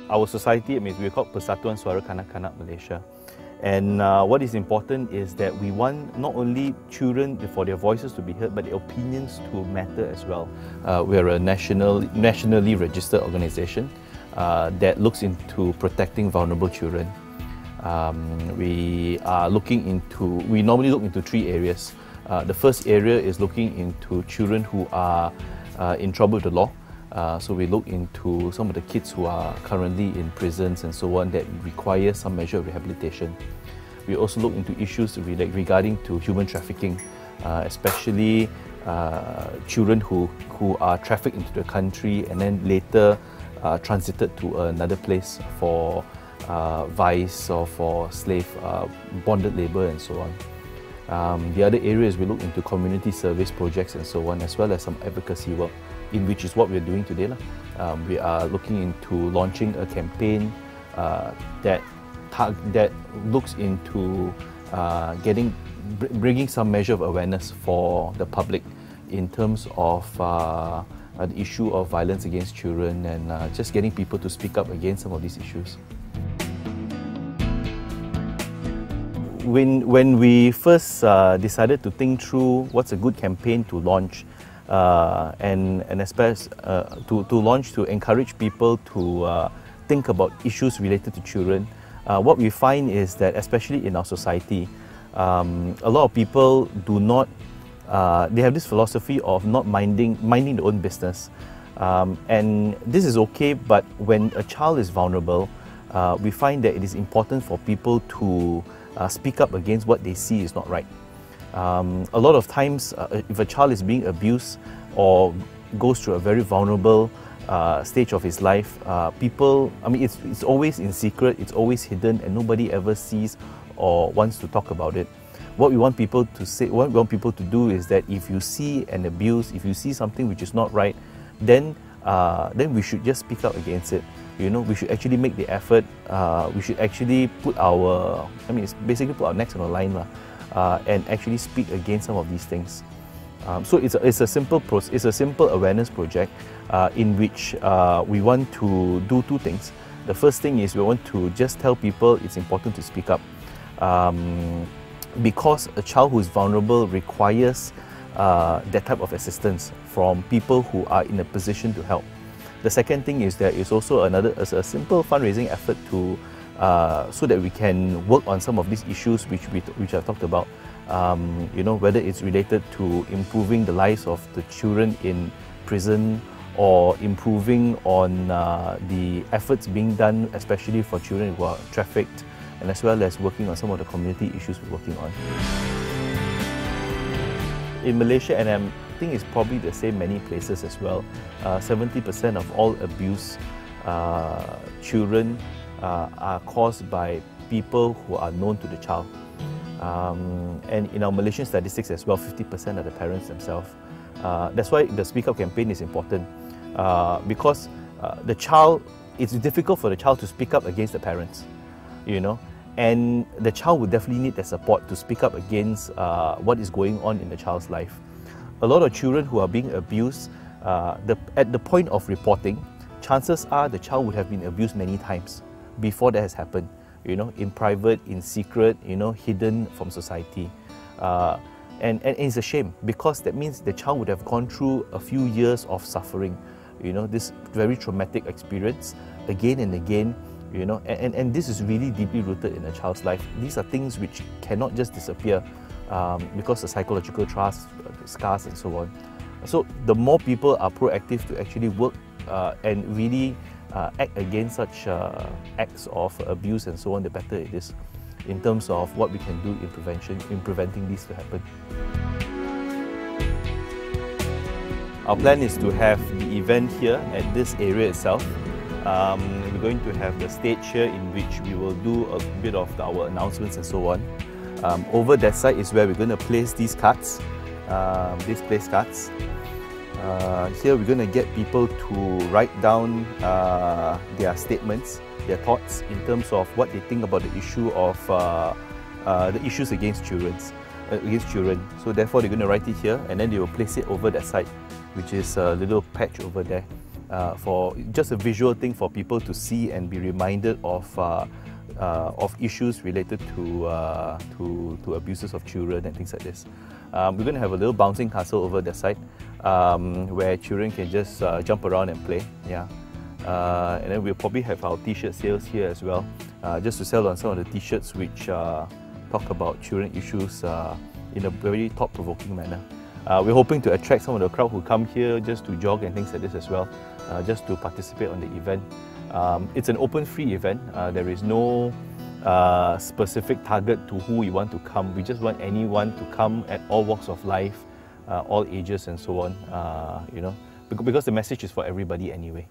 our society, I mean, we're called Persatuan Suara Kanak-Kanak Malaysia. And what is important is that we want not only children for their voices to be heard, but their opinions to matter as well. We're a nationally registered organisation that looks into protecting vulnerable children. We normally look into 3 areas. The first area is looking into children who are in trouble with the law. So we look into some of the kids who are currently in prisons and so on that require some measure of rehabilitation. We also look into issues regarding to human trafficking, especially children who are trafficked into the country and then later transited to another place for vice or for slave bonded labour and so on. The other areas we look into community service projects and so on, as well as some advocacy work, in which is what we're doing today. We are looking into launching a campaign that looks into bringing some measure of awareness for the public in terms of the issue of violence against children and just getting people to speak up against some of these issues. When we first decided to think through what's a good campaign to launch, and especially to launch to encourage people to think about issues related to children, what we find is that especially in our society, a lot of people do not, they have this philosophy of not minding their own business. And this is okay, but when a child is vulnerable, we find that it is important for people to speak up against what they see is not right. A lot of times, if a child is being abused or goes through a very vulnerable stage of his life, it's always in secret, it's always hidden, and nobody ever sees or wants to talk about it. What we want people to say, what we want people to do is that if you see an abuse, if you see something which is not right, then we should just speak out against it. You know, we should actually make the effort. We should actually put our, it's basically put our necks on the line, and actually speak against some of these things. So it's a simple process. It's a simple awareness project in which we want to do 2 things. The first thing is we want to just tell people it's important to speak up, because a child who is vulnerable requires that type of assistance from people who are in a position to help. The second thing is there is also a simple fundraising effort to so that we can work on some of these issues which I've talked about. You know, whether it's related to improving the lives of the children in prison or improving on the efforts being done, especially for children who are trafficked, and as well as working on some of the community issues we're working on. In Malaysia, and I think it's probably the same many places as well, 70% of all abuse children are caused by people who are known to the child. And in our Malaysian statistics as well, 50% are the parents themselves. That's why the Speak Up campaign is important, because the child, it's difficult for the child to speak up against the parents, you know, and the child would definitely need the support to speak up against what is going on in the child's life. A lot of children who are being abused, at the point of reporting, chances are the child would have been abused many times before that has happened, you know, in private, in secret, you know, hidden from society. And it's a shame, because that means the child would have gone through a few years of suffering, you know, this very traumatic experience again and again, you know, and this is really deeply rooted in a child's life. These are things which cannot just disappear because of psychological scars and so on. So the more people are proactive to actually work and really act against such acts of abuse and so on, the better it is in terms of what we can do in preventing these to happen. Our plan is to have the event here at this area itself. We're going to have the stage here in which we will do a bit of our announcements and so on. Over that side is where we're going to place these cards, these place cards. Here we're going to get people to write down their statements, their thoughts in terms of what they think about the issue of the issues against children. So therefore they're going to write it here, and then they will place it over that side, which is a little patch over there. for just a visual thing for people to see and be reminded of issues related to abuses of children and things like this. We're going to have a little bouncing castle over the side where children can just jump around and play. Yeah. And then we'll probably have our t-shirt sales here as well, just to sell on some of the t-shirts which talk about children issues in a very thought-provoking manner. We're hoping to attract some of the crowd who come here just to jog and things like this as well, just to participate on the event. It's an open free event. There is no specific target to who we want to come. We just want anyone to come at all walks of life, all ages and so on, you know, because the message is for everybody anyway.